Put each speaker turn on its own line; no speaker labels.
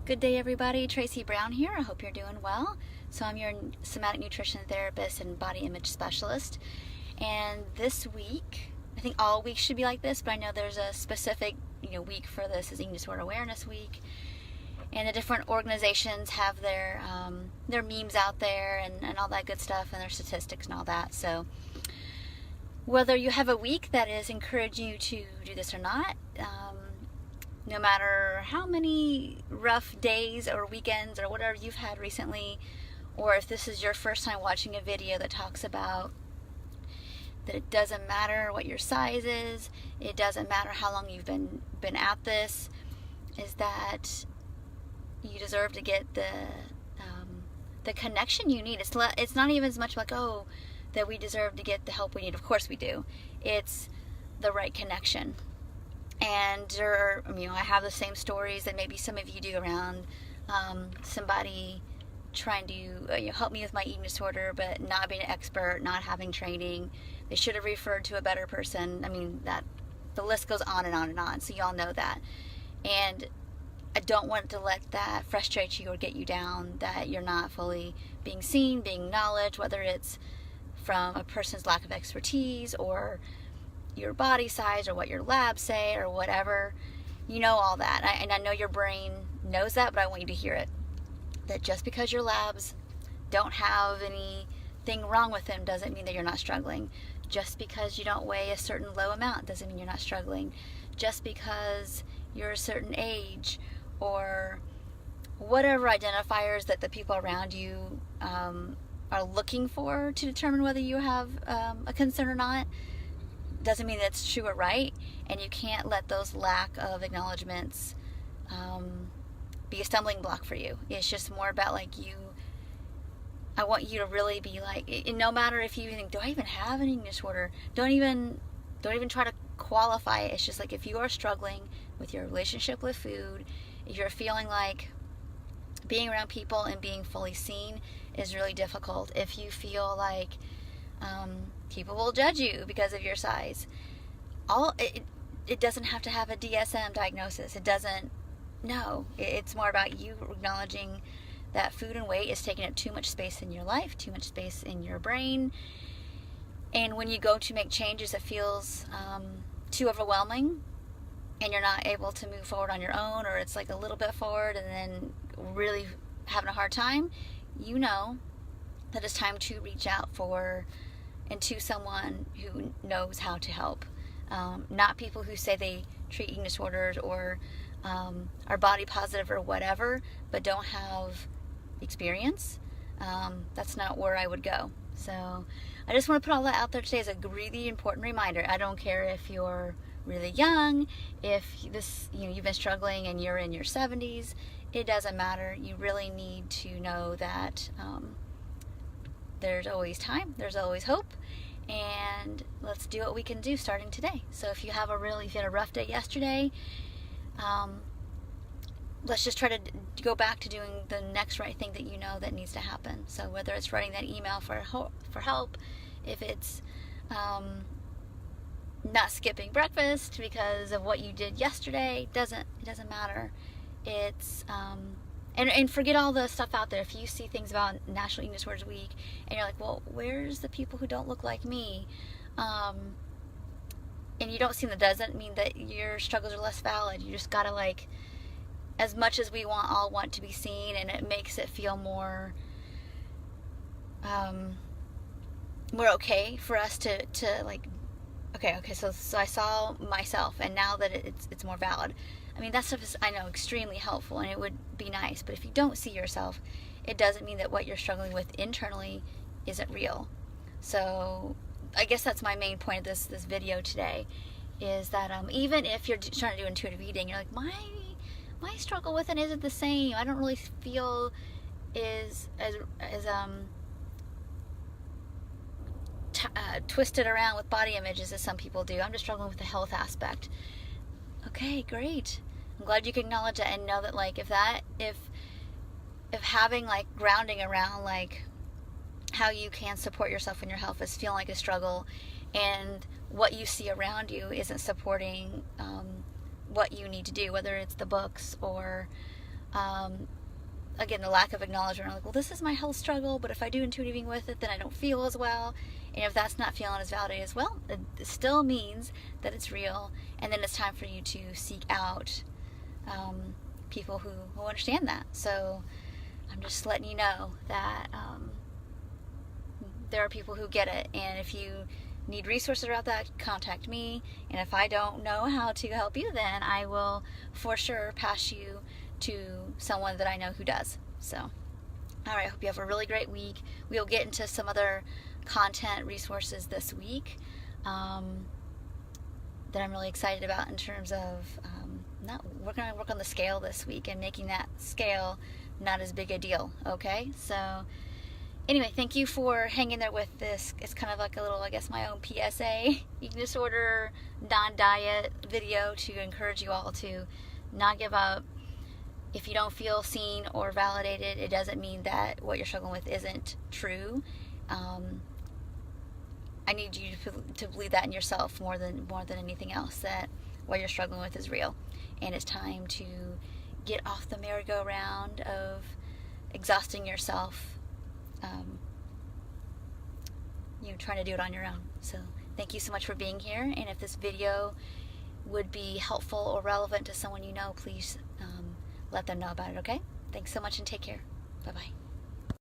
Good day, everybody. Tracy Brown here. I hope you're doing well. So I'm your somatic nutrition therapist and body image specialist. And this week, I think all weeks should be like this, but I know there's a specific week for this is Eating Disorder Awareness Week. And the different organizations have their memes out there and all that good stuff and their statistics and all that. So whether you have a week that is encouraging you to do this or not, no matter how many rough days or weekends or whatever you've had recently, or if this is your first time watching a video that talks about that it doesn't matter what your size is, it doesn't matter how long you've been at this, is that you deserve to get the connection you need. It's not even as much like, oh, that we deserve to get the help we need. Of course we do. It's the right connection. And I have the same stories that maybe some of you do around somebody trying to help me with my eating disorder, but not being an expert, not having training. They should have referred to a better person. That the list goes on and on and on. So y'all know that. And I don't want to let that frustrate you or get you down, that you're not fully being seen, being acknowledged, whether it's from a person's lack of expertise or your body size or what your labs say or whatever. You know all that. And I know your brain knows that, but I want you to hear it. That just because your labs don't have anything wrong with them doesn't mean that you're not struggling. Just because you don't weigh a certain low amount doesn't mean you're not struggling. Just because you're a certain age or whatever identifiers that the people around you are looking for to determine whether you have a concern or not doesn't mean that's true or right. And you can't let those lack of acknowledgments be a stumbling block for you. It's just more about I want you to really be no matter if you think, do I even have an eating disorder? Don't even try to qualify it. It's just if you are struggling with your relationship with food, if you're feeling like being around people and being fully seen is really difficult, if you feel like people will judge you because of your size, it doesn't have to have a DSM diagnosis. It doesn't. No, it's more about you acknowledging that food and weight is taking up too much space in your life, too much space in your brain. And when you go to make changes, it feels too overwhelming and you're not able to move forward on your own, or it's a little bit forward and then really having a hard time. You know that it's time to reach out to someone who knows how to help. Not people who say they treat eating disorders or are body positive or whatever, but don't have experience. That's not where I would go. So I just want to put all that out there today as a really important reminder. I don't care if you're really young, if you've been struggling and you're in your 70s, it doesn't matter. You really need to know that there's always time, there's always hope, and let's do what we can do starting today. So if you had a rough day yesterday, let's just try to go back to doing the next right thing that you know that needs to happen. So whether it's writing that email for help, if it's not skipping breakfast because of what you did yesterday, it doesn't matter. It's and forget all the stuff out there. If you see things about National Eating Disorders Week and you're like, well, where's the people who don't look like me? And you don't see them, that doesn't mean that your struggles are less valid. You just gotta as much as we all want to be seen, and it makes it feel more okay for us to okay, so I saw myself, and now that it's more valid. That stuff is, I know, extremely helpful, and it would be nice, but if you don't see yourself, it doesn't mean that what you're struggling with internally isn't real. So I guess that's my main point of this video today, is that even if you're trying to do intuitive eating, you're like, my struggle with it isn't the same. I don't really feel as twisted around with body images as some people do. I'm just struggling with the health aspect. Okay, great. I'm glad you can acknowledge that and know that if having grounding around how you can support yourself in your health is feeling like a struggle, and what you see around you isn't supporting what you need to do, whether it's the books or Again, the lack of acknowledgement, like, well, this is my health struggle, but if I do intuitive eating with it, then I don't feel as well. And if that's not feeling as validated as well, it still means that it's real. And then it's time for you to seek out people who understand that. So I'm just letting you know that there are people who get it. And if you need resources about that, contact me. And if I don't know how to help you, then I will for sure pass you to someone that I know who does. So, all right, I hope you have a really great week. We'll get into some other content resources this week that I'm really excited about in terms of we're going to work on the scale this week and making that scale not as big a deal, okay? So anyway, thank you for hanging there with this. It's kind of like a little, I guess, my own PSA, eating disorder, non-diet video to encourage you all to not give up. If you don't feel seen or validated, it doesn't mean that what you're struggling with isn't true. I need you to believe that in yourself more than anything else, that what you're struggling with is real. And it's time to get off the merry-go-round of exhausting yourself, trying to do it on your own. So thank you so much for being here. And if this video would be helpful or relevant to someone you know, please let them know about it, okay? Thanks so much and take care. Bye-bye.